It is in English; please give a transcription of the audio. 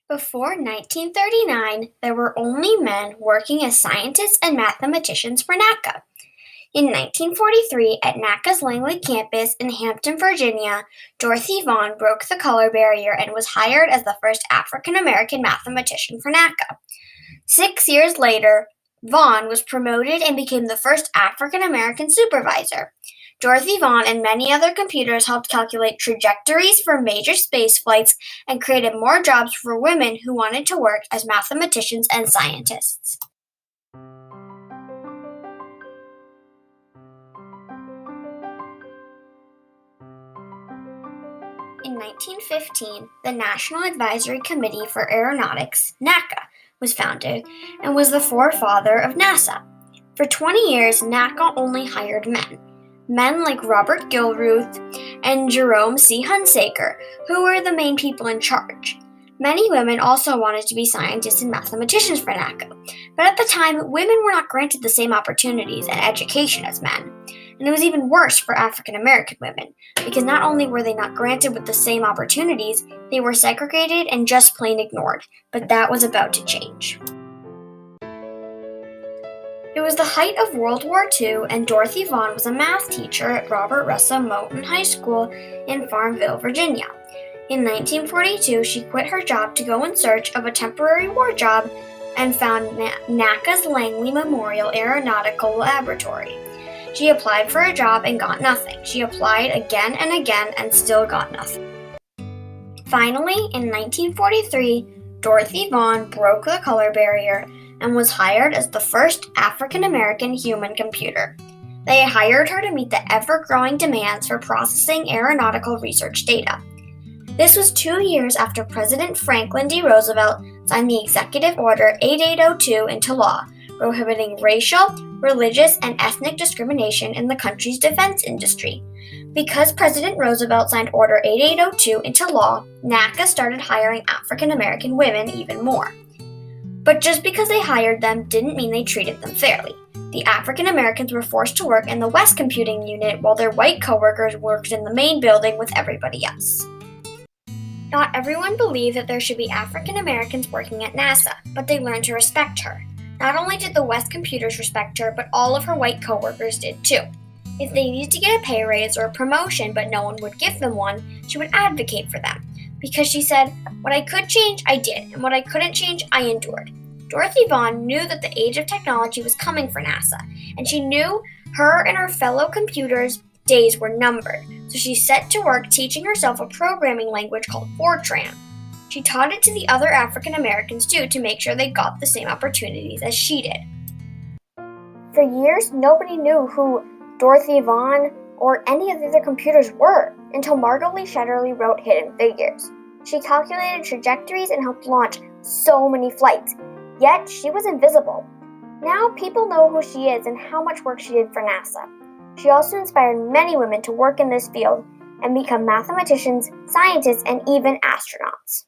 Before 1939, there were only men working as scientists and mathematicians for NACA. In 1943, at NACA's Langley campus in Hampton, Virginia, Dorothy Vaughan broke the color barrier and was hired as the first African American mathematician for NACA. 6 years later, Vaughan was promoted and became the first African American supervisor. Dorothy Vaughan and many other computers helped calculate trajectories for major space flights and created more jobs for women who wanted to work as mathematicians and scientists. In 1915, the National Advisory Committee for Aeronautics, NACA, was founded and was the forefather of NASA. For 20 years, NACA only hired men. Men like Robert Gilruth and Jerome C. Hunsaker, who were the main people in charge. Many women also wanted to be scientists and mathematicians for NACA, but at the time, women were not granted the same opportunities and education as men. And it was even worse for African American women, because not only were they not granted with the same opportunities, they were segregated and just plain ignored, but that was about to change. It was the height of World War II, and Dorothy Vaughan was a math teacher at Robert Russell Moton High School in Farmville, Virginia. In 1942, she quit her job to go in search of a temporary war job and found NACA's Langley Memorial Aeronautical Laboratory. She applied for a job and got nothing. She applied again and again and still got nothing. Finally, in 1943, Dorothy Vaughan broke the color barrier and was hired as the first African American human computer. They hired her to meet the ever-growing demands for processing aeronautical research data. This was 2 years after President Franklin D. Roosevelt signed the Executive Order 8802 into law, prohibiting racial, religious, and ethnic discrimination in the country's defense industry. Because President Roosevelt signed Order 8802 into law, NACA started hiring African American women even more. But just because they hired them didn't mean they treated them fairly. The African Americans were forced to work in the West Computing Unit while their white coworkers worked in the main building with everybody else. Not everyone believed that there should be African Americans working at NASA, but they learned to respect her. Not only did the West Computers respect her, but all of her white coworkers did too. If they needed to get a pay raise or a promotion but no one would give them one, she would advocate for them. Because she said, "What I could change, I did, and what I couldn't change, I endured." Dorothy Vaughan knew that the age of technology was coming for NASA, and she knew her and her fellow computers' days were numbered, so she set to work teaching herself a programming language called Fortran. She taught it to the other African Americans too to make sure they got the same opportunities as she did. For years, nobody knew who Dorothy Vaughan or any of the other computers were until Margot Lee Shetterly wrote Hidden Figures. She calculated trajectories and helped launch so many flights, yet she was invisible. Now people know who she is and how much work she did for NASA. She also inspired many women to work in this field and become mathematicians, scientists, and even astronauts.